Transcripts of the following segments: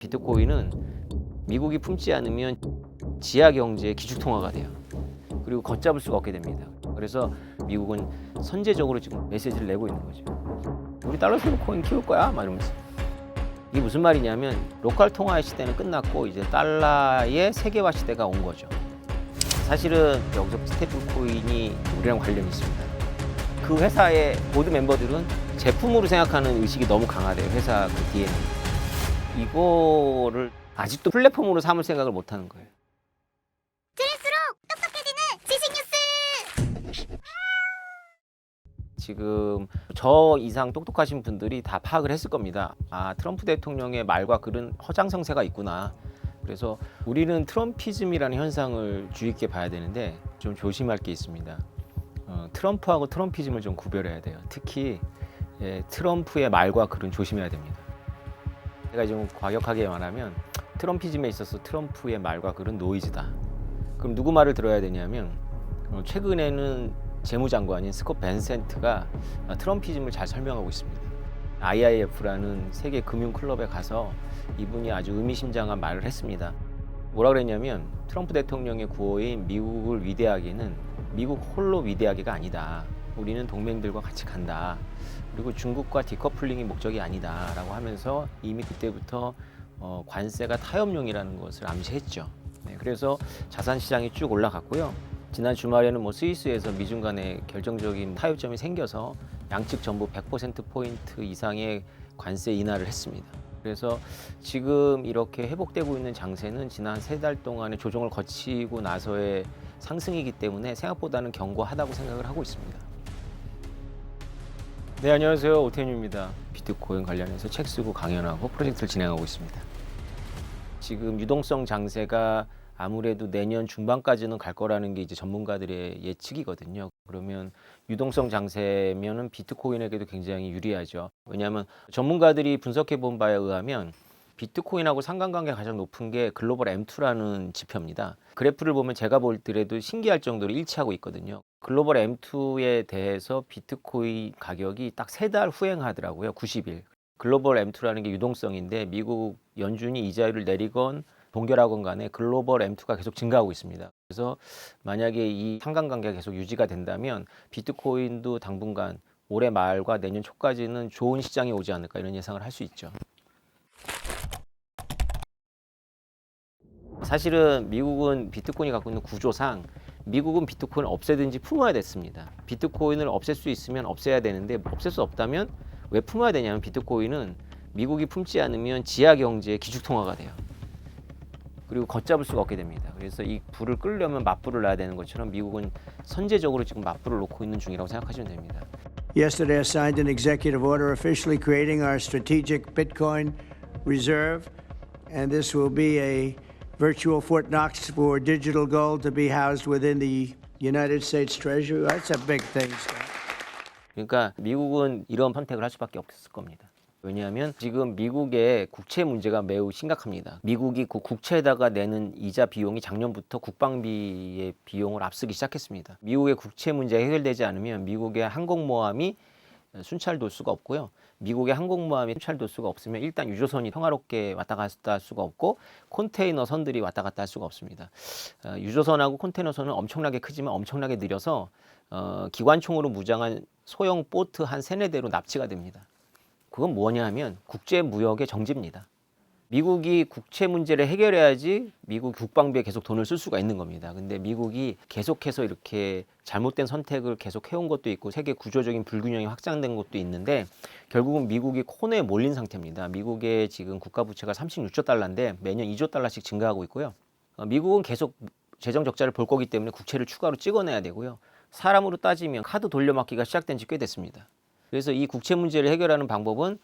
비트코인은 미국이 품지 않으면 지하 경제의 기축통화가 돼요. 그리고 걷잡을 수가 없게 됩니다. 그래서 미국은 선제적으로 지금 메시지를 내고 있는 거죠. 우리 달러 스테이블코인 키울 거야? 막 이러면서. 이게 무슨 말이냐면 로컬 통화의 시대는 끝났고 이제 달러의 세계화 시대가 온 거죠. 사실은 여기서 스테이블코인이 우리랑 관련이 있습니다. 그 회사의 보드 멤버들은 제품으로 생각하는 의식이 너무 강하대요. 회사 그 DNA. 이거를 아직도 플랫폼으로 삼을 생각을 못 하는 거예요. 들을수록 똑똑해지는 지식 뉴스. 지금 저 이상 똑똑하신 분들이 다 파악을 했을 겁니다. 아, 트럼프 대통령의 말과 글은 허장성세가 있구나. 그래서 우리는 트럼피즘이라는 현상을 주의 깊게 봐야 되는데 좀 조심할 게 있습니다. 트럼프하고 트럼피즘을 좀 구별해야 돼요. 특히 트럼프의 말과 글은 조심해야 됩니다. 제가 좀 과격하게 말하면 트럼피즘에 있어서 트럼프의 말과 글은 노이즈다. 그럼 누구 말을 들어야 되냐면 최근에는 재무장관인 스콧 벤센트가 트럼피즘을 잘 설명하고 있습니다. IIF라는 세계 금융 클럽에 가서 이분이 아주 의미심장한 말을 했습니다. 뭐라 그랬냐면 트럼프 대통령의 구호인 미국을 위대하게는 미국 홀로 위대하게가 아니다. 우리는 동맹들과 같이 간다. 그리고 중국과 디커플링이 목적이 아니다 라고 하면서 이미 그때부터 관세가 타협용이라는 것을 암시했죠. 네, 그래서 자산시장이 쭉 올라갔고요. 지난 주말에는 스위스에서 미중 간의 결정적인 타협점이 생겨서 양측 전부 100%포인트 이상의 관세 인하를 했습니다. 그래서 지금 이렇게 회복되고 있는 장세는 지난 3달 동안의 조정을 거치고 나서의 상승이기 때문에 생각보다는 견고하다고 생각을 하고 있습니다. 네, 안녕하세요. 오태윤입니다. 비트코인 관련해서 책 쓰고 강연하고 프로젝트를 진행하고 있습니다. 지금 유동성 장세가 아무래도 내년 중반까지는 갈 거라는 게 이제 전문가들의 예측이거든요. 그러면 유동성 장세면은 비트코인에게도 굉장히 유리하죠. 왜냐하면 전문가들이 분석해 본 바에 의하면 비트코인하고 상관관계가 가장 높은 게 글로벌 M2라는 지표입니다. 그래프를 보면 제가 볼 때라도 신기할 정도로 일치하고 있거든요. 글로벌 M2에 대해서 비트코인 가격이 딱 3달 후행하더라고요. 90일. 글로벌 M2라는 게 유동성인데 미국 연준이 이자율을 내리건 동결하건 간에 글로벌 M2가 계속 증가하고 있습니다. 그래서 만약에 이 상관관계가 계속 유지가 된다면 비트코인도 당분간 올해 말과 내년 초까지는 좋은 시장이 오지 않을까 이런 예상을 할 수 있죠. 사실은 미국은 비트코인이 갖고 있는 구조상 미국은 비트코인을 없애든지 품어야 됐습니다. 비트코인을 없앨 수 있으면 없애야 되는데 없앨 수 없다면 왜 품어야 되냐면 비트코인은 미국이 품지 않으면 지하 경제의 기축통화가 돼요. 그리고 걷잡을 수가 없게 됩니다. 그래서 이 불을 끌려면 맞불을 놔야 되는 것처럼 미국은 선제적으로 지금 맞불을 놓고 있는 중이라고 생각하시면 됩니다. Yesterday, I signed an executive order officially creating our strategic Bitcoin reserve, and this will be a virtual Fort Knox for digital gold to be housed within the United States Treasury. That's a big thing, Scott. 그러니까 미국은 이런 선택을 할 수밖에 없을 겁니다. 왜냐하면 지금 미국의 국채 문제가 매우 심각합니다. 미국이 그 국채에다가 내는 이자 비용이 작년부터 국방비의 비용을 앞서기 시작했습니다. 미국의 국채 문제가 해결되지 않으면 미국의 항공모함이 순찰 돌 수가 없고요. 미국의 항공모함이 순찰 돌 수가 없으면 일단 유조선이 평화롭게 왔다 갔다 할 수가 없고 컨테이너 선들이 왔다 갔다 할 수가 없습니다. 유조선하고 컨테이너선은 엄청나게 크지만 엄청나게 느려서 기관총으로 무장한 소형 보트 한 3-4대로 납치가 됩니다. 그건 뭐냐 하면 국제 무역의 정지입니다. 미국이 국채 문제를 해결해야지 미국 국방비에 계속 돈을 쓸 수가 있는 겁니다. 근데 미국이 계속해서 이렇게 잘못된 선택을 계속 해온 것도 있고 세계 구조적인 불균형이 확장된 것도 있는데 결국은 미국이 코너에 몰린 상태입니다. 미국의 지금 국가 부채가 36조 달러인데 매년 2조 달러씩 증가하고 있고요. 미국은 계속 재정 적자를 볼 거기 때문에 국채를 추가로 찍어내야 되고요. 사람으로 따지면 카드 돌려막기가 시작된 지 꽤 됐습니다. 그래서 이 국채 문제를 해결하는 방법은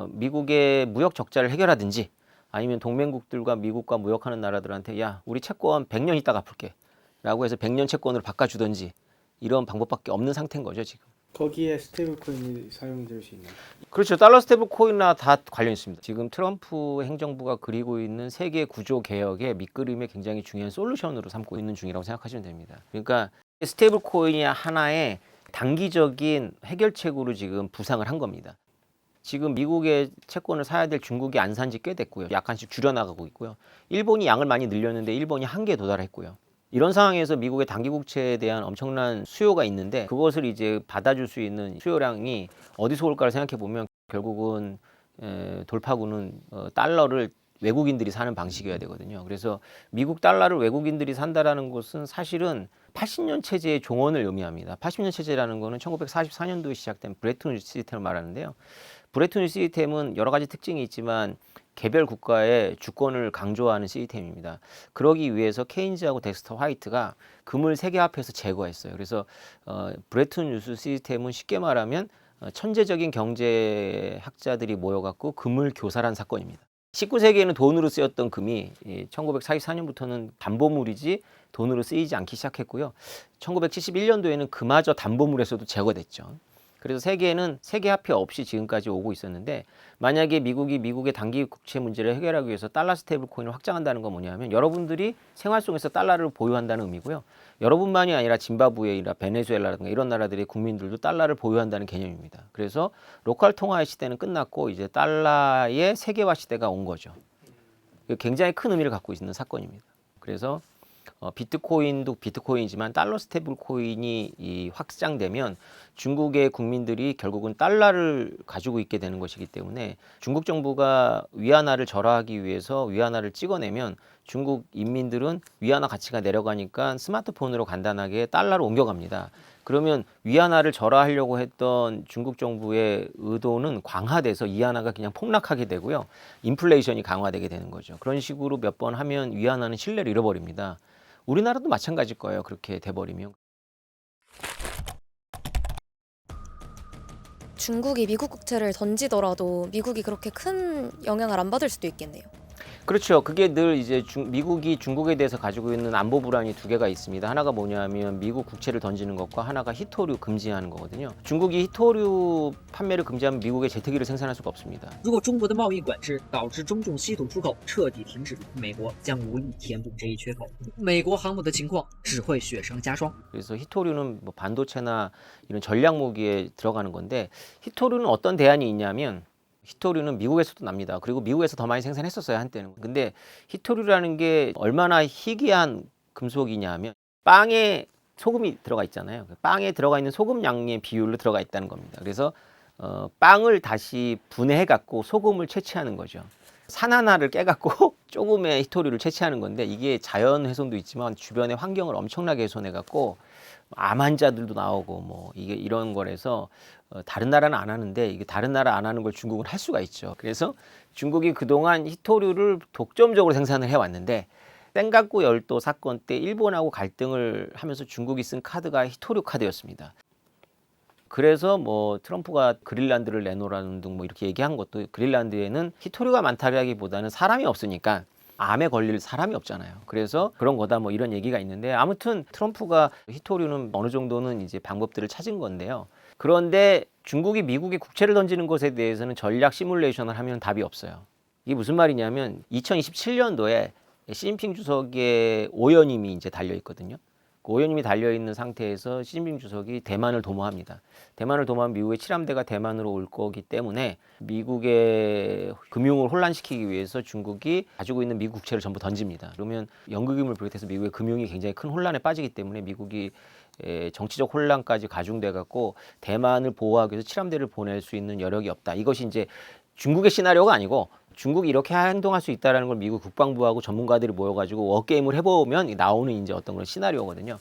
미국의 무역 적자를 해결하든지 아니면 동맹국들과 미국과 무역하는 나라들한테 야 우리 채권 100년 있다가 갚을게 라고 해서 100년 채권으로 바꿔주든지 이런 방법밖에 없는 상태인 거죠 지금. 거기에 스테이블코인이 사용될 수 있나요? 그렇죠. 달러 스테이블 코인이나 다 관련 있습니다. 지금 트럼프 행정부가 그리고 있는 세계 구조 개혁의 밑그림에 굉장히 중요한 솔루션으로 삼고 있는 중이라고 생각하시면 됩니다. 그러니까 스테이블 코인이 하나의 단기적인 해결책으로 지금 부상을 한 겁니다. 지금 미국의 채권을 사야 될 중국이 안 산 지 꽤 됐고요. 약간씩 줄여나가고 있고요. 일본이 양을 많이 늘렸는데 일본이 한계에 도달했고요. 이런 상황에서 미국의 단기 국채에 대한 엄청난 수요가 있는데 그것을 이제 받아줄 수 있는 수요량이 어디서 올까를 생각해 보면 결국은 돌파구는 달러를 외국인들이 사는 방식이어야 되거든요. 그래서 미국 달러를 외국인들이 산다라는 것은 사실은 80년 체제의 종언을 의미합니다. 80년 체제라는 거는 1944년도에 시작된 브레튼 우드 시스템을 말하는데요. 브레튼 우드 시스템은 여러 가지 특징이 있지만 개별 국가의 주권을 강조하는 시스템입니다. 그러기 위해서 케인즈하고 덱스터 화이트가 금을 세계화해서 제거했어요. 그래서 브레튼 우드 시스템은 쉽게 말하면 천재적인 경제학자들이 모여갖고 금을 교살한 사건입니다. 19세기에는 돈으로 쓰였던 금이 1944년부터는 담보물이지 돈으로 쓰이지 않기 시작했고요. 1971년도에는 그마저 담보물에서도 제거됐죠. 그래서 세계에는 세계화폐 없이 지금까지 오고 있었는데 만약에 미국의 단기 국채 문제를 해결하기 위해서 달러 스테이블 코인을 확장한다는 건 뭐냐면 여러분들이 생활 속에서 달러를 보유한다는 의미고요. 여러분만이 아니라 짐바브웨나 베네수엘라라든가 이런 나라들의 국민들도 달러를 보유한다는 개념입니다. 그래서 로컬 통화의 시대는 끝났고 이제 달러의 세계화 시대가 온 거죠. 굉장히 큰 의미를 갖고 있는 사건입니다. 그래서 비트코인도 비트코인이지만 달러 스테이블 코인이 확장되면 중국의 국민들이 결국은 달러를 가지고 있게 되는 것이기 때문에 중국 정부가 위안화를 절하하기 위해서 위안화를 찍어내면 중국 인민들은 위안화 가치가 내려가니까 스마트폰으로 간단하게 달러로 옮겨갑니다. 그러면 위안화를 절하하려고 했던 중국 정부의 의도는 광화돼서 위안화가 그냥 폭락하게 되고요. 인플레이션이 강화되게 되는 거죠. 그런 식으로 몇 번 하면 위안화는 신뢰를 잃어버립니다. 우리나라도 마찬가지일 거예요. 그렇게 돼버리면. 중국이 미국 국채를 던지더라도 미국이 그렇게 큰 영향을 안 받을 수도 있겠네요. 그렇죠. 그게 늘 이제 미국이 중국에 대해서 가지고 있는 안보 불안이 두 개가 있습니다. 하나가 뭐냐면 미국 국채를 던지는 것과 하나가 히토류 금지하는 거거든요. 중국이 히토류 판매를 금지하면 미국의 제트기를 생산할 수가 없습니다. 如果中国的贸易管制导致中重稀土出口彻底停止，美国将无力填补这一缺口。美国航母的情况只会雪上加霜。 그래서 히토류는 뭐 반도체나 이런 전략 무기에 들어가는 건데 히토류는 어떤 대안이 있냐면 히토류는 미국에서도 납니다. 그리고 미국에서 더 많이 생산했었어요, 한때는. 근데 히토류라는 게 얼마나 희귀한 금속이냐 하면 빵에 소금이 들어가 있잖아요. 빵에 들어가 있는 소금 양의 비율로 들어가 있다는 겁니다. 그래서 빵을 다시 분해해 갖고 소금을 채취하는 거죠. 산 하나를 깨갖고 조금의 히토류를 채취하는 건데 이게 자연 훼손도 있지만 주변의 환경을 엄청나게 훼손해 갖고 암 환자들도 나오고 뭐 이게 이런 거라서 다른 나라는 안 하는데 이게 다른 나라 안 하는 걸 중국은 할 수가 있죠. 그래서 중국이 그동안 히토류를 독점적으로 생산을 해왔는데 땡각고 열도 사건 때 일본하고 갈등을 하면서 중국이 쓴 카드가 히토류 카드였습니다. 그래서 뭐 트럼프가 그린란드를 내놓으라는 등 뭐 이렇게 얘기한 것도 그린란드에는 히토류가 많다라기보다는 사람이 없으니까 암에 걸릴 사람이 없잖아요. 그래서 그런 거다 뭐 이런 얘기가 있는데 아무튼 트럼프가 히토류는 어느 정도는 이제 방법들을 찾은 건데요. 그런데 중국이 미국의 국채를 던지는 것에 대해서는 전략 시뮬레이션을 하면 답이 없어요. 이게 무슨 말이냐면 2027년도에 시진핑 주석의 오연임이 이제 달려 있거든요. 그 오연임이 달려 있는 상태에서 시진핑 주석이 대만을 도모합니다. 대만을 도모하면 미국의 7함대가 대만으로 올 거기 때문에 미국의 금융을 혼란시키기 위해서 중국이 가지고 있는 미국 국채를 전부 던집니다. 그러면 연극임을 비롯해서 미국의 금융이 굉장히 큰 혼란에 빠지기 때문에 미국이 정치적 혼란까지 가중돼 갖고 대만을 보호하기 위해서 7함대를 보낼 수 있는 여력이 없다. 이것이 이제 중국의 시나리오가 아니고 중국이 이렇게 행동할 수 있다는 걸 미국 국방부하고 전문가들이 모여가지고 워게임을 해보면 나오는 이제 어떤 그런 시나리오거든요.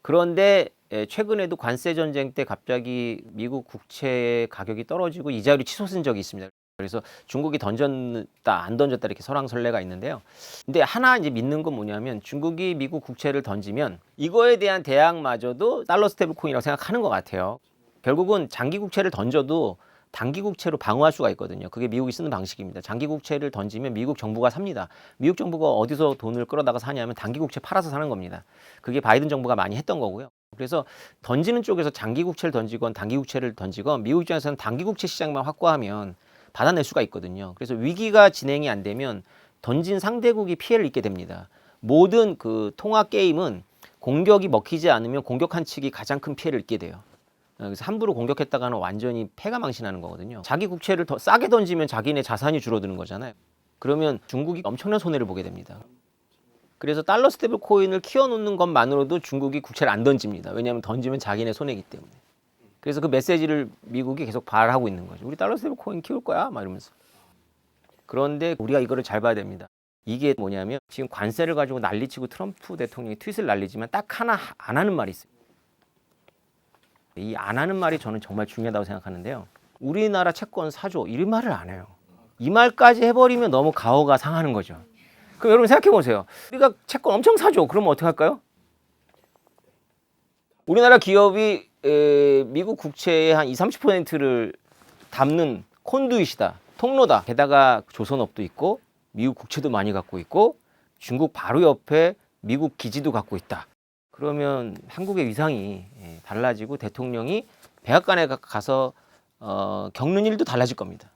그런데 최근에도 관세 전쟁 때 갑자기 미국 국채 가격이 떨어지고 이자율이 치솟은 적이 있습니다. 그래서 중국이 던졌다 안 던졌다 이렇게 설왕설래가 있는데요. 근데 하나 이제 믿는 건 뭐냐면 중국이 미국 국채를 던지면 이거에 대한 대항마저도 달러 스테이블 코인이라고 생각하는 것 같아요. 결국은 장기 국채를 던져도 단기 국채로 방어할 수가 있거든요. 그게 미국이 쓰는 방식입니다. 장기 국채를 던지면 미국 정부가 삽니다. 미국 정부가 어디서 돈을 끌어다가 사냐면 단기 국채 팔아서 사는 겁니다. 그게 바이든 정부가 많이 했던 거고요. 그래서 던지는 쪽에서 장기 국채를 던지건 단기 국채를 던지건 미국 입장에서는 단기 국채 시장만 확보하면 받아낼 수가 있거든요. 그래서 위기가 진행이 안 되면 던진 상대국이 피해를 입게 됩니다. 모든 그 통화 게임은 공격이 먹히지 않으면 공격한 측이 가장 큰 피해를 입게 돼요. 그래서 함부로 공격했다가는 완전히 패가 망신하는 거거든요. 자기 국채를 더 싸게 던지면 자기네 자산이 줄어드는 거잖아요. 그러면 중국이 엄청난 손해를 보게 됩니다. 그래서 달러 스테이블 코인을 키워놓는 것만으로도 중국이 국채를 안 던집니다. 왜냐하면 던지면 자기네 손해이기 때문에. 그래서 그 메시지를 미국이 계속 발하고 있는 거죠. 우리 달러 스테이블 코인 키울 거야 막 이러면서. 그런데 우리가 이거를 잘 봐야 됩니다. 이게 뭐냐면 지금 관세를 가지고 난리치고 트럼프 대통령이 트윗을 날리지만 딱 하나 안 하는 말이 있어요. 이 안 하는 말이 저는 정말 중요하다고 생각하는데요. 우리나라 채권 사줘 이 말을 안 해요. 이 말까지 해버리면 너무 가오가 상하는 거죠. 그럼 여러분 생각해 보세요. 우리가 채권 엄청 사줘. 그러면 어떻게 할까요? 우리나라 기업이 미국 국채의 한 20-30%를 담는 콘두잇이다. 통로다. 게다가 조선업도 있고 미국 국채도 많이 갖고 있고 중국 바로 옆에 미국 기지도 갖고 있다. 그러면 한국의 위상이 달라지고 대통령이 백악관에 가서 겪는 일도 달라질 겁니다.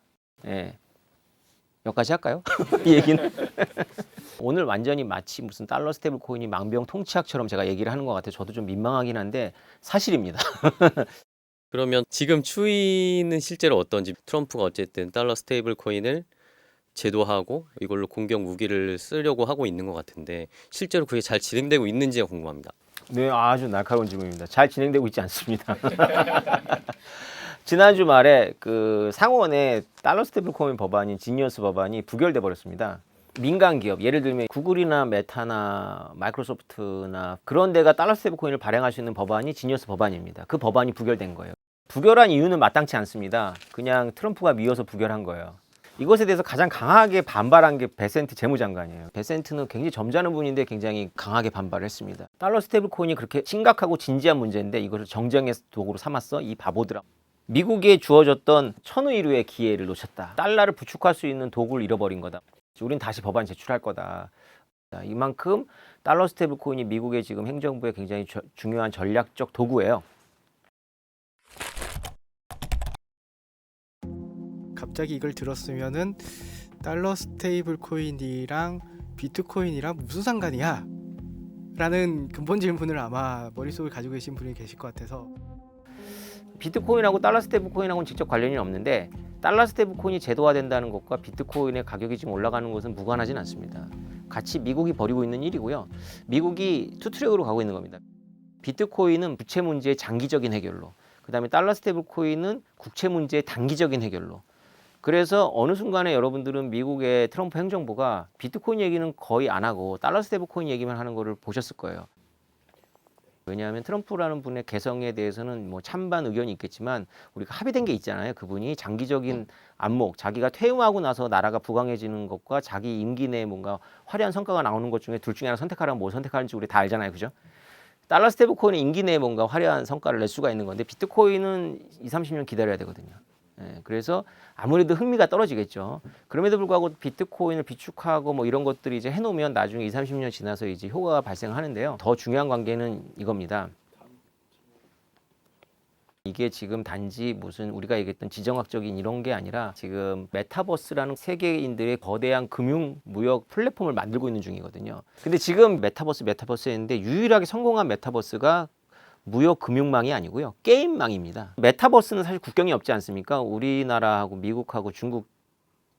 여기까지 할까요? 이 얘기는. 오늘 완전히 마치 무슨 달러 스테이블 코인이 망병통치약처럼 제가 얘기를 하는 것 같아요. 저도 좀 민망하긴 한데 사실입니다. 그러면 지금 추이는 실제로 어떤지 트럼프가 어쨌든 달러 스테이블 코인을 제도하고 이걸로 공격 무기를 쓰려고 하고 있는 것 같은데 실제로 그게 잘 진행되고 있는지가 궁금합니다. 네, 아주 날카로운 질문입니다. 잘 진행되고 있지 않습니다. 지난주 말에 그 상원의 달러 스테이블 코인 법안인 지니어스 법안이 부결돼 버렸습니다. 민간 기업, 예를 들면 구글이나 메타나 마이크로소프트나 그런 데가 달러 스테이블 코인을 발행할 수 있는 법안이 지니어스 법안입니다. 그 법안이 부결된 거예요. 부결한 이유는 마땅치 않습니다. 그냥 트럼프가 미워서 부결한 거예요. 이것에 대해서 가장 강하게 반발한 게 베센트 재무장관이에요. 베센트는 굉장히 점잖은 분인데 굉장히 강하게 반발을 했습니다. 달러 스테이블 코인이 그렇게 심각하고 진지한 문제인데 이것을 정쟁의 도구로 삼았어? 이 바보들아. 미국에 주어졌던 천우일우의 기회를 놓쳤다. 달러를 부축할 수 있는 도구를 잃어버린 거다. 우린 다시 법안 제출할 거다. 이만큼 달러 스테이블 코인이 미국의 지금 행정부의 굉장히 중요한 전략적 도구예요. 갑자기 이걸 들었으면은 달러 스테이블 코인이랑 비트코인이랑 무슨 상관이야? 라는 근본 질문을 아마 머릿속에 가지고 계신 분이 계실 것 같아서 비트코인하고 달러 스테이블 코인하고는 직접 관련이 없는데 달러 스테이블 코인이 제도화된다는 것과 비트코인의 가격이 지금 올라가는 것은 무관하진 않습니다. 같이 미국이 벌이고 있는 일이고요. 미국이 투트랙으로 가고 있는 겁니다. 비트코인은 부채 문제의 장기적인 해결로, 그 다음에 달러 스테이블 코인은 국채 문제의 단기적인 해결로. 그래서 어느 순간에 여러분들은 미국의 트럼프 행정부가 비트코인 얘기는 거의 안 하고 달러 스테이블 코인 얘기만 하는 거를 보셨을 거예요. 왜냐하면 트럼프라는 분의 개성에 대해서는 뭐 찬반 의견이 있겠지만 우리가 합의된 게 있잖아요. 그분이 장기적인 안목, 자기가 퇴임하고 나서 나라가 부강해지는 것과 자기 임기 내에 뭔가 화려한 성과가 나오는 것 중에 둘 중에 하나 선택하라면 뭐 선택하는지 우리 다 알잖아요. 그죠? 달러 스테이블 코인은 임기 내에 뭔가 화려한 성과를 낼 수가 있는 건데 비트코인은 20-30년 기다려야 되거든요. 그래서 아무래도 흥미가 떨어지겠죠. 그럼에도 불구하고 비트코인을 비축하고 뭐 이런 것들이 이제 해놓으면 나중에 20-30년 지나서 이제 효과가 발생하는데요. 더 중요한 관계는 이겁니다. 이게 지금 단지 무슨 우리가 얘기했던 지정학적인 이런 게 아니라 지금 메타버스라는 세계인들의 거대한 금융 무역 플랫폼을 만들고 있는 중이거든요. 근데 지금 메타버스 했는데 유일하게 성공한 메타버스가 무역 금융망이 아니고요. 게임망입니다. 메타버스는 사실 국경이 없지 않습니까? 우리나라하고 미국하고 중국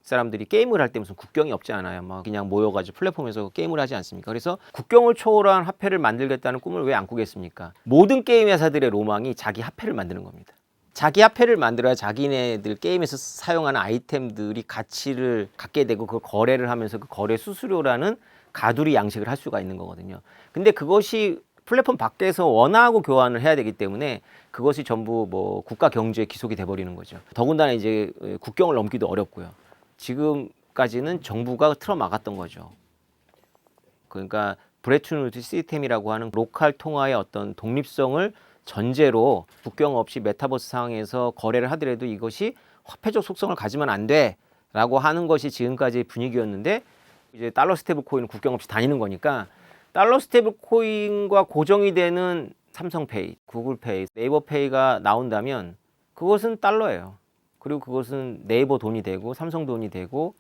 사람들이 게임을 할 때 무슨 국경이 없지 않아요. 막 그냥 모여가지고 플랫폼에서 게임을 하지 않습니까? 그래서 국경을 초월한 화폐를 만들겠다는 꿈을 왜 안 꾸겠습니까? 모든 게임 회사들의 로망이 자기 화폐를 만드는 겁니다. 자기 화폐를 만들어야 자기네들 게임에서 사용하는 아이템들이 가치를 갖게 되고 그 거래를 하면서 그 거래 수수료라는 가두리 양식을 할 수가 있는 거거든요. 근데 그것이 플랫폼 밖에서 원화하고 교환을 해야 되기 때문에 그것이 전부 뭐 국가 경제에 기속이 돼버리는 거죠. 더군다나 이제 국경을 넘기도 어렵고요. 지금까지는 정부가 틀어막았던 거죠. 그러니까 브레튼 우드 시스템이라고 하는 로컬 통화의 어떤 독립성을 전제로 국경 없이 메타버스 상황에서 거래를 하더라도 이것이 화폐적 속성을 가지면 안 돼라고 하는 것이 지금까지의 분위기였는데 이제 달러 스테이블 코인은 국경 없이 다니는 거니까 달러 스테이블 코인과 고정이 되는 삼성페이, 구글페이, 네이버페이가 나온다면 그것은 달러예요. 그리고 그것은 네이버 돈이 되고 삼성 돈이 되고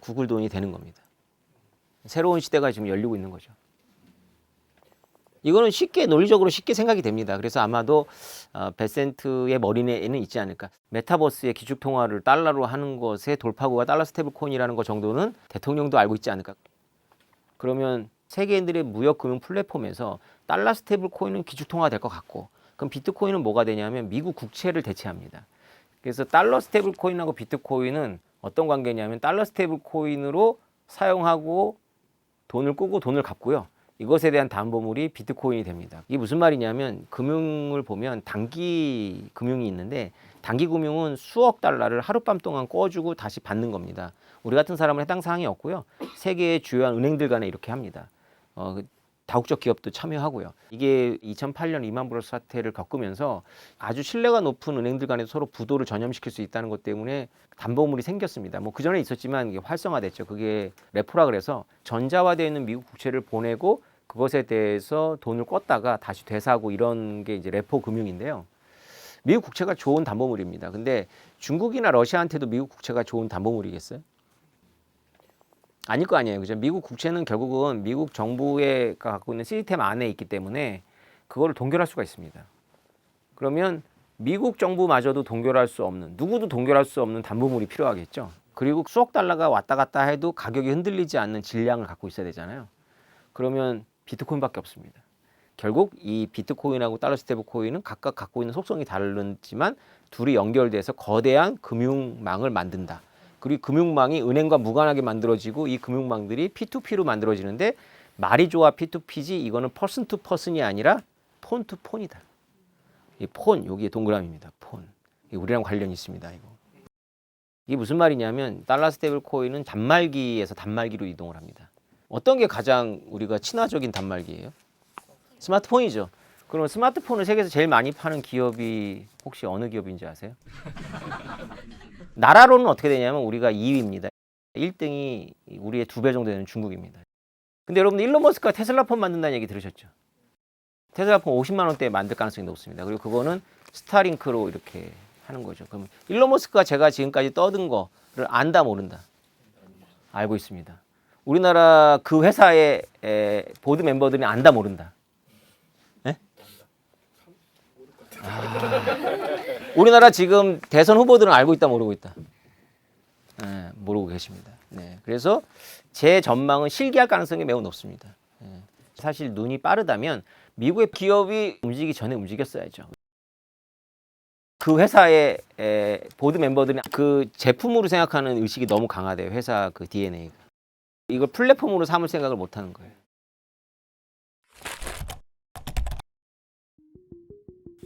구글 돈이 되는 겁니다. 새로운 시대가 지금 열리고 있는 거죠. 이거는 쉽게 논리적으로 쉽게 생각이 됩니다. 그래서 아마도 베센트의 머리에는 있지 않을까. 메타버스의 기축 통화를 달러로 하는 것의 돌파구가 달러 스테이블 코인이라는 것 정도는 대통령도 알고 있지 않을까. 그러면 세계인들의 무역 금융 플랫폼에서 달러 스테이블 코인은 기축 통화가 될 것 같고, 그럼 비트코인은 뭐가 되냐면 미국 국채를 대체합니다. 그래서 달러 스테이블 코인하고 비트코인은 어떤 관계냐면 달러 스테이블 코인으로 사용하고 돈을 꾸고 돈을 갚고요. 이것에 대한 담보물이 비트코인이 됩니다. 이게 무슨 말이냐면 금융을 보면 단기 금융이 있는데 단기 금융은 수억 달러를 하룻밤 동안 꿔주고 다시 받는 겁니다. 우리 같은 사람은 해당 사항이 없고요. 세계의 주요한 은행들 간에 이렇게 합니다. 다국적 기업도 참여하고요. 이게 2008년 리만 브러더스 사태를 겪으면서 아주 신뢰가 높은 은행들 간에 서로 부도를 전염시킬 수 있다는 것 때문에 담보물이 생겼습니다. 뭐 그전에 있었지만 이게 활성화됐죠. 그게 레포라 그래서 전자화되어 있는 미국 국채를 보내고 그것에 대해서 돈을 껐다가 다시 되사고 이런 게 이제 레포 금융인데요. 미국 국채가 좋은 담보물입니다. 근데 중국이나 러시아한테도 미국 국채가 좋은 담보물이겠어요? 아닐 거 아니에요. 그죠? 미국 국채는 결국은 미국 정부가 갖고 있는 시스템 안에 있기 때문에 그거를 동결할 수가 있습니다. 그러면 미국 정부마저도 동결할 수 없는, 누구도 동결할 수 없는 담보물이 필요하겠죠. 그리고 수억 달러가 왔다 갔다 해도 가격이 흔들리지 않는 질량을 갖고 있어야 되잖아요. 그러면 비트코인밖에 없습니다. 결국 이 비트코인하고 달러 스테이블 코인은 각각 갖고 있는 속성이 다르지만 둘이 연결돼서 거대한 금융망을 만든다. 그리고 금융망이 은행과 무관하게 만들어지고 이 금융망들이 P2P로 만들어지는데 말이 좋아 P2P지 이거는 퍼슨 투 퍼슨이 아니라 폰 투 폰이다. 이 폰, 여기에 동그라미입니다. 폰. 우리랑 관련이 있습니다. 이게 무슨 말이냐면 달러 스테이블 코인은 단말기에서 단말기로 이동을 합니다. 어떤 게 가장 우리가 친화적인 단말기예요? 스마트폰이죠. 그럼 스마트폰을 세계에서 제일 많이 파는 기업이 혹시 어느 기업인지 아세요? 나라로는 어떻게 되냐면 우리가 2위입니다. 1등이 우리의 2배 정도 되는 중국입니다. 근데 여러분들 일론 머스크가 테슬라 폰 만든다는 얘기 들으셨죠? 테슬라 폰 50만 원대에 만들 가능성이 높습니다. 그리고 그거는 스타링크로 이렇게 하는 거죠. 그럼 일론 머스크가 제가 지금까지 떠든 거를 안다 모른다? 알고 있습니다. 우리나라 그 회사의 보드 멤버들이 안다 모른다? 네? 우리나라 지금 대선 후보들은 알고 있다 모르고 있다? 네, 모르고 계십니다. 네, 그래서 제 전망은 실기할 가능성이 매우 높습니다. 네, 사실 눈이 빠르다면 미국의 기업이 움직이기 전에 움직였어야죠. 그 회사의 보드 멤버들은 그 제품으로 생각하는 의식이 너무 강하대요. 회사 그 DNA가. 이걸 플랫폼으로 삼을 생각을 못 하는 거예요.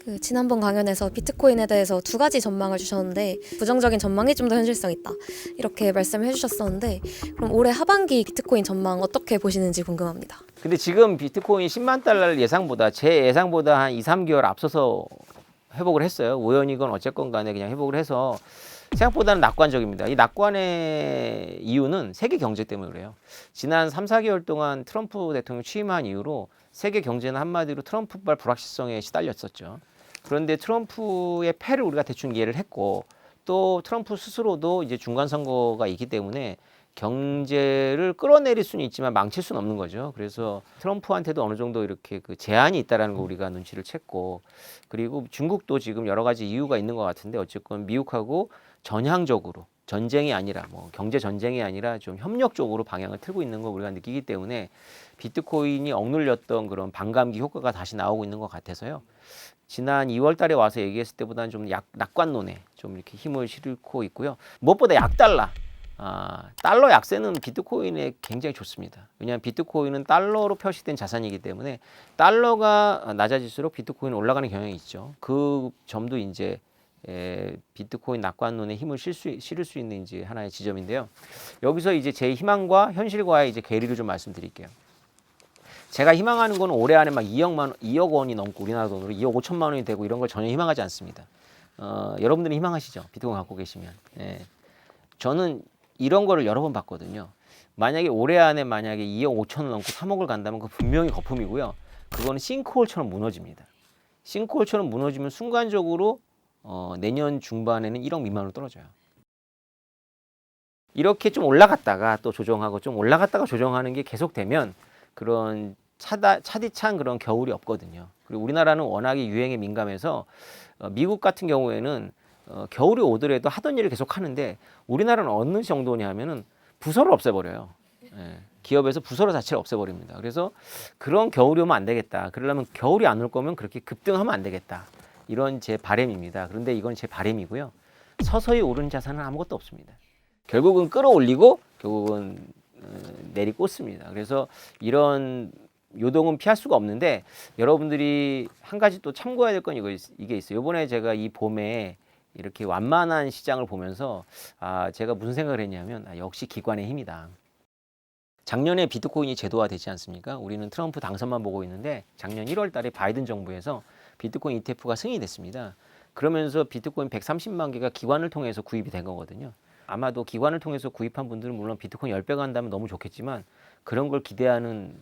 그 지난번 강연에서 비트코인에 대해서 2가지 전망을 주셨는데 부정적인 전망이 좀 더 현실성 있다 이렇게 말씀을 해주셨었는데 그럼 올해 하반기 비트코인 전망 어떻게 보시는지 궁금합니다. 근데 지금 비트코인 10만 달러를 제 예상보다 한 2, 3개월 앞서서 회복을 했어요. 우연이건 어쨌건 간에 그냥 회복을 해서 생각보다는 낙관적입니다. 이 낙관의 이유는 세계 경제 때문에 그래요. 지난 3, 4개월 동안 트럼프 대통령 취임한 이후로 세계 경제는 한마디로 트럼프발 불확실성에 시달렸었죠. 그런데 트럼프의 패를 우리가 대충 이해를 했고 또 트럼프 스스로도 이제 중간 선거가 있기 때문에 경제를 끌어내릴 수는 있지만 망칠 수는 없는 거죠. 그래서 트럼프한테도 어느 정도 이렇게 그 제한이 있다라는 거 우리가 눈치를 챘고 그리고 중국도 지금 여러 가지 이유가 있는 것 같은데 어쨌건 미국하고 전향적으로 전쟁이 아니라 뭐 경제 전쟁이 아니라 좀 협력적으로 방향을 틀고 있는 거 우리가 느끼기 때문에 비트코인이 억눌렸던 그런 반감기 효과가 다시 나오고 있는 것 같아서요. 지난 2월 달에 와서 얘기했을 때보다는 좀 낙관론에 좀 이렇게 힘을 실고 있고요. 무엇보다 약달러. 달러 약세는 비트코인에 굉장히 좋습니다. 왜냐하면 비트코인은 달러로 표시된 자산이기 때문에 달러가 낮아질수록 비트코인은 올라가는 경향이 있죠. 그 점도 이제 비트코인 낙관론에 힘을 실을 수 있는 이제 하나의 지점인데요. 여기서 이제 제 희망과 현실과의 이제 괴리를 좀 말씀드릴게요. 제가 희망하는 건 올해 안에 막 2억 원이 넘고 우리나라 돈으로 2억 5천만 원이 되고 이런 걸 전혀 희망하지 않습니다. 여러분들은 희망하시죠? 비트코인 갖고 계시면. 저는 이런 거를 여러 번 봤거든요. 만약에 올해 안에 만약에 2억 5천 원 넘고 3억을 간다면 그 분명히 거품이고요. 그거는 싱크홀처럼 무너집니다. 싱크홀처럼 무너지면 순간적으로 내년 중반에는 1억 미만으로 떨어져요. 이렇게 좀 올라갔다가 또 조정하고 좀 올라갔다가 조정하는 게 계속되면 그런 차디찬 그런 겨울이 없거든요. 그리고 우리나라는 워낙에 유행에 민감해서 미국 같은 경우에는 겨울이 오더라도 하던 일을 계속 하는데 우리나라는 어느 정도냐면은 부서를 없애버려요. 예, 기업에서 부서 자체를 없애버립니다. 그래서 그런 겨울이 오면 안 되겠다. 그러려면 겨울이 안 올 거면 그렇게 급등하면 안 되겠다. 이런 제 바람입니다. 그런데 이건 제 바람이고요. 서서히 오르는 자산은 아무것도 없습니다. 결국은 끌어올리고 결국은 내리꽂습니다. 그래서 이런 요동은 피할 수가 없는데 여러분들이 한 가지 또 참고해야 될 건 이게 있어요. 이번에 제가 이 봄에 이렇게 완만한 시장을 보면서 제가 무슨 생각을 했냐면 역시 기관의 힘이다. 작년에 비트코인이 제도화되지 않습니까? 우리는 트럼프 당선만 보고 있는데 작년 1월 달에 바이든 정부에서 비트코인 ETF가 승인됐습니다. 그러면서 비트코인 130만 개가 기관을 통해서 구입이 된 거거든요. 아마도 기관을 통해서 구입한 분들은 물론 비트코인 10배가 한다면 너무 좋겠지만 그런 걸 기대하는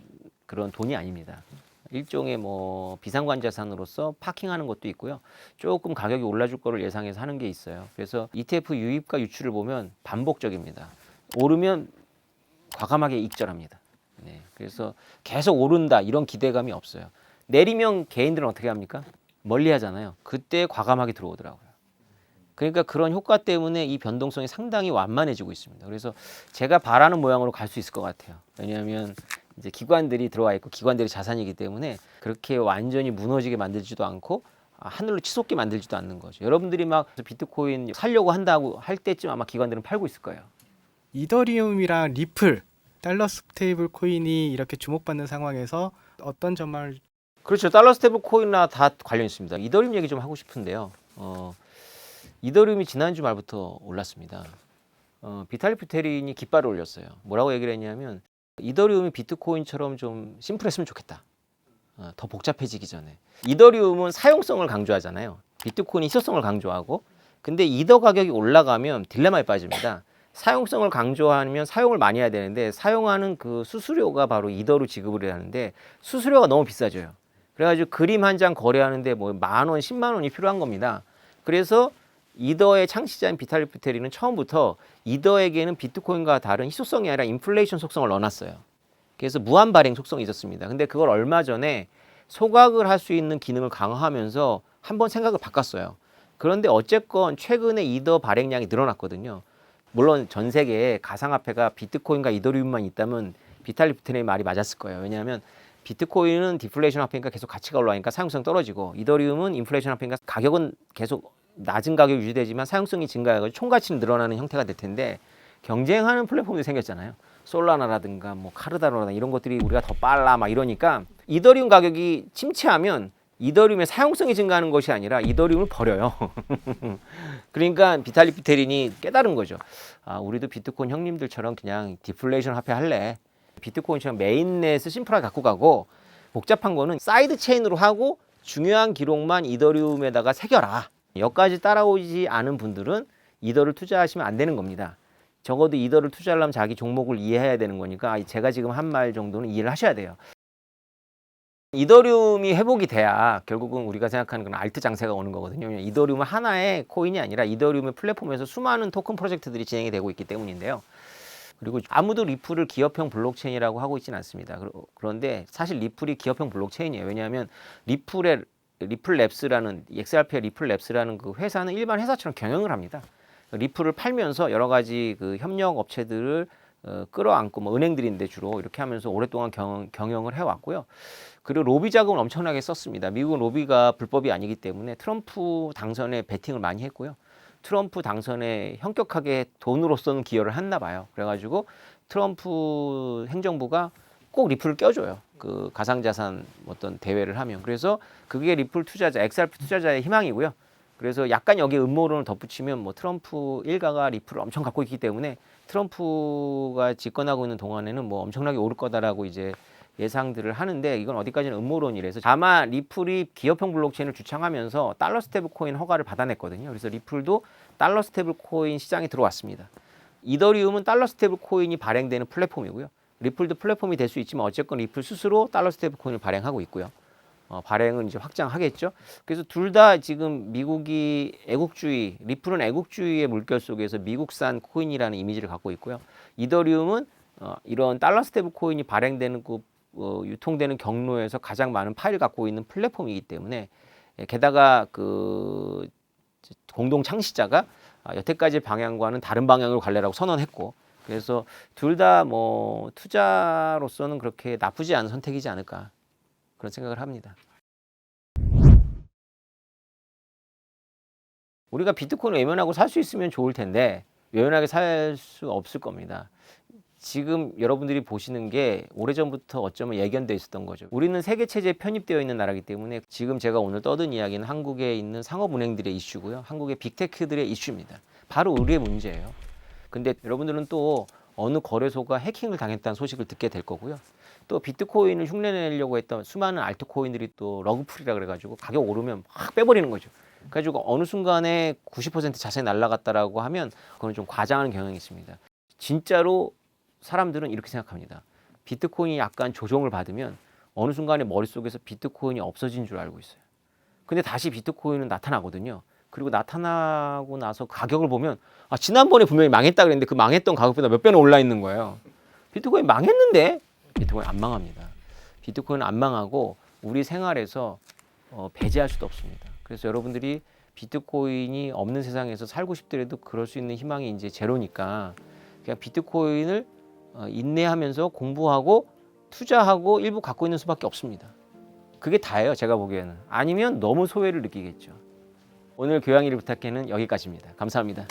그런 돈이 아닙니다. 일종의 뭐 비상관 자산으로서 파킹하는 것도 있고요. 조금 가격이 올라줄 거를 예상해서 하는 게 있어요. 그래서 ETF 유입과 유출을 보면 반복적입니다. 오르면 과감하게 익절합니다. 네, 그래서 계속 오른다 이런 기대감이 없어요. 내리면 개인들은 어떻게 합니까? 멀리 하잖아요. 그때 과감하게 들어오더라고요. 그러니까 그런 효과 때문에 이 변동성이 상당히 완만해지고 있습니다. 그래서 제가 바라는 모양으로 갈 수 있을 것 같아요. 왜냐하면 이제 기관들이 들어와 있고 기관들이 자산이기 때문에 그렇게 완전히 무너지게 만들지도 않고 하늘로 치솟게 만들지도 않는 거죠. 여러분들이 막 비트코인 살려고 한다고 할 때쯤 아마 기관들은 팔고 있을 거예요. 이더리움이랑 리플, 달러 스테이블 코인이 이렇게 주목받는 상황에서 어떤 전망을 그렇죠. 달러 스테이블 코인이나 다 관련 있습니다. 이더리움 얘기 좀 하고 싶은데요. 이더리움이 지난주 말부터 올랐습니다. 비탈리 부테린이 깃발을 올렸어요. 뭐라고 얘기를 했냐면 이더리움이 비트코인처럼 좀 심플했으면 좋겠다. 더 복잡해지기 전에. 이더리움은 사용성을 강조하잖아요. 비트코인이 희소성을 강조하고 근데 이더 가격이 올라가면 딜레마에 빠집니다. 사용성을 강조하면 사용을 많이 해야 되는데 사용하는 그 수수료가 바로 이더로 지급을 해야 하는데 수수료가 너무 비싸져요. 그래가지고 그림 한 장 거래하는데 뭐 10,000원, 10만 원이 필요한 겁니다. 그래서 이더의 창시자인 비탈리 부테린은 처음부터 이더에게는 비트코인과 다른 희소성이 아니라 인플레이션 속성을 넣어놨어요. 그래서 무한 발행 속성이 있었습니다. 근데 그걸 얼마 전에 소각을 할 수 있는 기능을 강화하면서 한번 생각을 바꿨어요. 그런데 어쨌건 최근에 이더 발행량이 늘어났거든요. 물론 전 세계에 가상화폐가 비트코인과 이더리움만 있다면 비탈리 부테린의 말이 맞았을 거예요. 왜냐하면 비트코인은 디플레이션 화폐니까 계속 가치가 올라가니까 사용성 떨어지고 이더리움은 인플레이션 화폐니까 가격은 계속 낮은 가격이 유지되지만 사용성이 증가해가지고 총가치는 늘어나는 형태가 될 텐데 경쟁하는 플랫폼이 생겼잖아요. 솔라나라든가 뭐 카르다노라든가 이런 것들이 우리가 더 빨라 막 이러니까 이더리움 가격이 침체하면 이더리움의 사용성이 증가하는 것이 아니라 이더리움을 버려요. 그러니까 비탈리 부테린이 깨달은 거죠. 우리도 비트코인 형님들처럼 그냥 디플레이션 화폐 할래. 비트코인처럼 메인넷을 심플하게 갖고 가고 복잡한 거는 사이드 체인으로 하고 중요한 기록만 이더리움에다가 새겨라. 여기까지 따라오지 않은 분들은 이더를 투자하시면 안 되는 겁니다. 적어도 이더를 투자하려면 자기 종목을 이해해야 되는 거니까 제가 지금 한 말 정도는 이해를 하셔야 돼요. 이더리움이 회복이 돼야 결국은 우리가 생각하는 건 알트 장세가 오는 거거든요. 이더리움은 하나의 코인이 아니라 이더리움의 플랫폼에서 수많은 토큰 프로젝트들이 진행이 되고 있기 때문인데요. 그리고 아무도 리플을 기업형 블록체인이라고 하고 있지는 않습니다. 그런데 사실 리플이 기업형 블록체인이에요. 왜냐하면 리플랩스라는 XRP의 리플랩스라는 그 회사는 일반 회사처럼 경영을 합니다. 리플을 팔면서 여러 가지 그 협력 업체들을 끌어안고 뭐 은행들인데 주로 이렇게 하면서 오랫동안 경영을 해왔고요. 그리고 로비 자금을 엄청나게 썼습니다. 미국은 로비가 불법이 아니기 때문에 트럼프 당선에 베팅을 많이 했고요. 트럼프 당선에 현격하게 돈으로서는 기여를 했나 봐요. 그래가지고 트럼프 행정부가 꼭 리플을 껴줘요. 그 가상자산 어떤 대회를 하면. 그래서 그게 리플 투자자, XRP 투자자의 희망이고요. 그래서 약간 여기에 음모론을 덧붙이면 뭐 트럼프 일가가 리플을 엄청 갖고 있기 때문에 트럼프가 집권하고 있는 동안에는 뭐 엄청나게 오를 거다라고 이제 예상들을 하는데 이건 어디까지는 음모론이라서 다만 리플이 기업형 블록체인을 주창하면서 달러 스테이블 코인 허가를 받아냈거든요. 그래서 리플도 달러 스테이블 코인 시장에 들어왔습니다. 이더리움은 달러 스테이블 코인이 발행되는 플랫폼이고요. 리플도 플랫폼이 될 수 있지만 어쨌건 리플 스스로 달러 스테이블 코인을 발행하고 있고요. 발행은 이제 확장하겠죠. 그래서 둘 다 지금 미국이 애국주의, 리플은 애국주의의 물결 속에서 미국산 코인이라는 이미지를 갖고 있고요. 이더리움은 이런 달러 스테이블 코인이 발행되는 그 유통되는 경로에서 가장 많은 파일을 갖고 있는 플랫폼이기 때문에 게다가 그 공동 창시자가 여태까지 방향과는 다른 방향으로 갈래라고 선언했고 그래서 둘 다 뭐 투자로서는 그렇게 나쁘지 않은 선택이지 않을까 그런 생각을 합니다. 우리가 비트코인을 외면하고 살 수 있으면 좋을 텐데 외면하게 살 수 없을 겁니다. 지금 여러분들이 보시는 게 오래전부터 어쩌면 예견돼 있었던 거죠. 우리는 세계 체제에 편입되어 있는 나라이기 때문에 지금 제가 오늘 떠든 이야기는 한국에 있는 상업은행들의 이슈고요. 한국의 빅테크들의 이슈입니다. 바로 우리의 문제예요. 근데 여러분들은 또 어느 거래소가 해킹을 당했다는 소식을 듣게 될 거고요. 또 비트코인을 흉내내려고 했던 수많은 알트코인들이 또 러그풀이라 그래가지고 가격 오르면 막 빼버리는 거죠. 그래가지고 어느 순간에 90% 자산이 날라갔다라고 하면 그건 좀 과장하는 경향이 있습니다. 진짜로 사람들은 이렇게 생각합니다. 비트코인이 약간 조정을 받으면 어느 순간에 머릿속에서 비트코인이 없어진 줄 알고 있어요. 근데 다시 비트코인은 나타나거든요. 그리고 나타나고 나서 가격을 보면 지난번에 분명히 망했다 그랬는데 그 망했던 가격보다 몇 배는 올라 있는 거예요. 비트코인 망했는데 비트코인 안 망합니다. 비트코인은 안 망하고 우리 생활에서 배제할 수도 없습니다. 그래서 여러분들이 비트코인이 없는 세상에서 살고 싶더라도 그럴 수 있는 희망이 이제 제로니까 그냥 비트코인을 인내하면서 공부하고 투자하고 일부 갖고 있는 수밖에 없습니다. 그게 다예요. 제가 보기에는. 아니면 너무 소외를 느끼겠죠. 오늘 교양일을 부탁해는 여기까지입니다. 감사합니다.